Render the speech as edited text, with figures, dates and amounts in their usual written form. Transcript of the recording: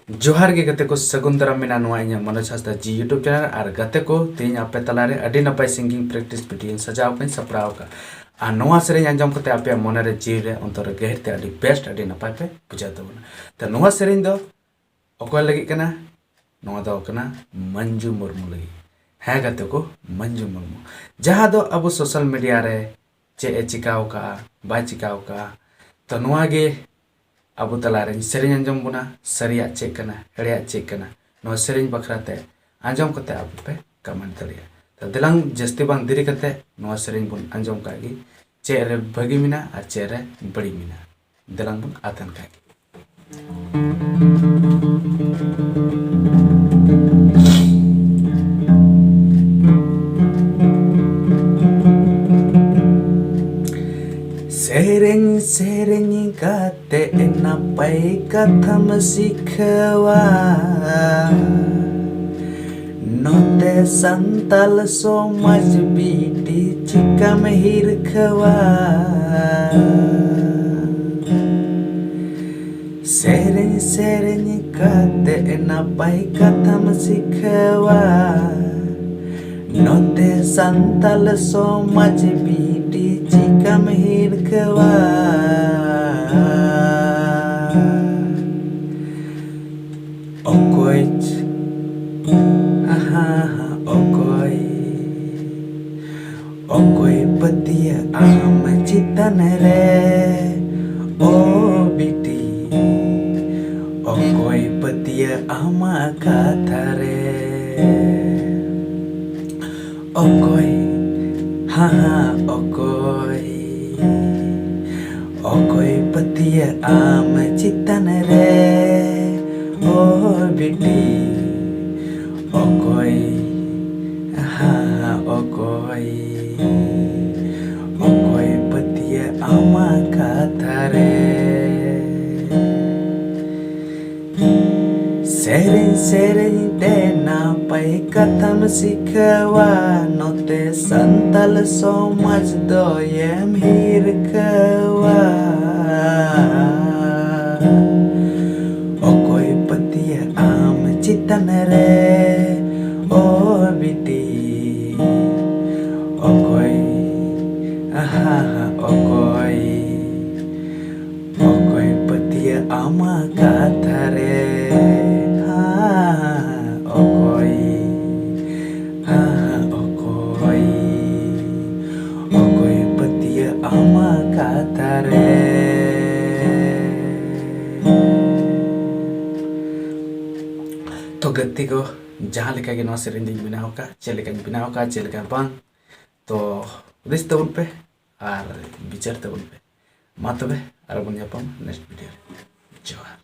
जोहार के गते को सगुन दाराम मेना नोआ इᱧ मनोज हांसदा जी यूट्यूब चैनल और गते को तीन आपे तलारे अडी नपाय सिंगिंग प्रैक्टिस वीडियो सजाव कई सपराव का आ नोआ सेरेñ आंजम कते आपे मने रे जीव रे अंतर रे गहरते अडी बेस्ट अडी नपाय पे बुझा तबना त नोआ सेरेñ दो अकोय लगी कना नोआ दो कना मंजू मुर्मू लगी है गते को मंजू मुर्मू जहां दो अब सोशल मीडिया रे चे चिकाव का बाय चिकाव का तो नोआ गे अब तलारे सेरेñ आंजम बुना सरिया चेक कना हेड़िया चेक कना नो सेरेñ बखराते आंजम कते अब पे कमेंट दरिया तो दिलांग जस्ती बांग दिरी कते नो सेरेñ बुन आंजम कागी चे रे भगी मिना आ चे रे बड़ी मिना दिलांग बुन आतन कागी सेरेñ सेरेñ गाते नापाय कथम सिखवा नोते संताल समाज बीटी चिकम हिरखवा सेरेñ सेरेñ गाते नापाय कथम सिखवा नोते संताल समाज बीटी चिकम हिरखवा ओकोय ओकोय ओकोय पतिया आम चितन रे ओ बिटी ओकोय पतिया आमा कथा रे ओकोय ओकोय ओकोय पतिया आम चितन रे ओ बिटी ओकोय ओकोय ओकोय पतिया आमा कथा रे सेरेñ सेरेñ ते नापाय कथम सिखवा नोते संताल समाज दोयम हिरखवा ओकोय पतिया आम चितन रे ओ बिटी ओकोय ओकोय ओकोय पतिया आमा कथा रे ओकोय ओकोय ओकोय पतिया आमा कथा रे तो गति को जहाँ लेका के नवा सेरेñ दिन बनाव का चलेका बनाव का चलेका बांग तो दिस तबन पे और विचार तबन पे मा तबे आर बन जापाम नेक्स्ट वीडियो जोहार।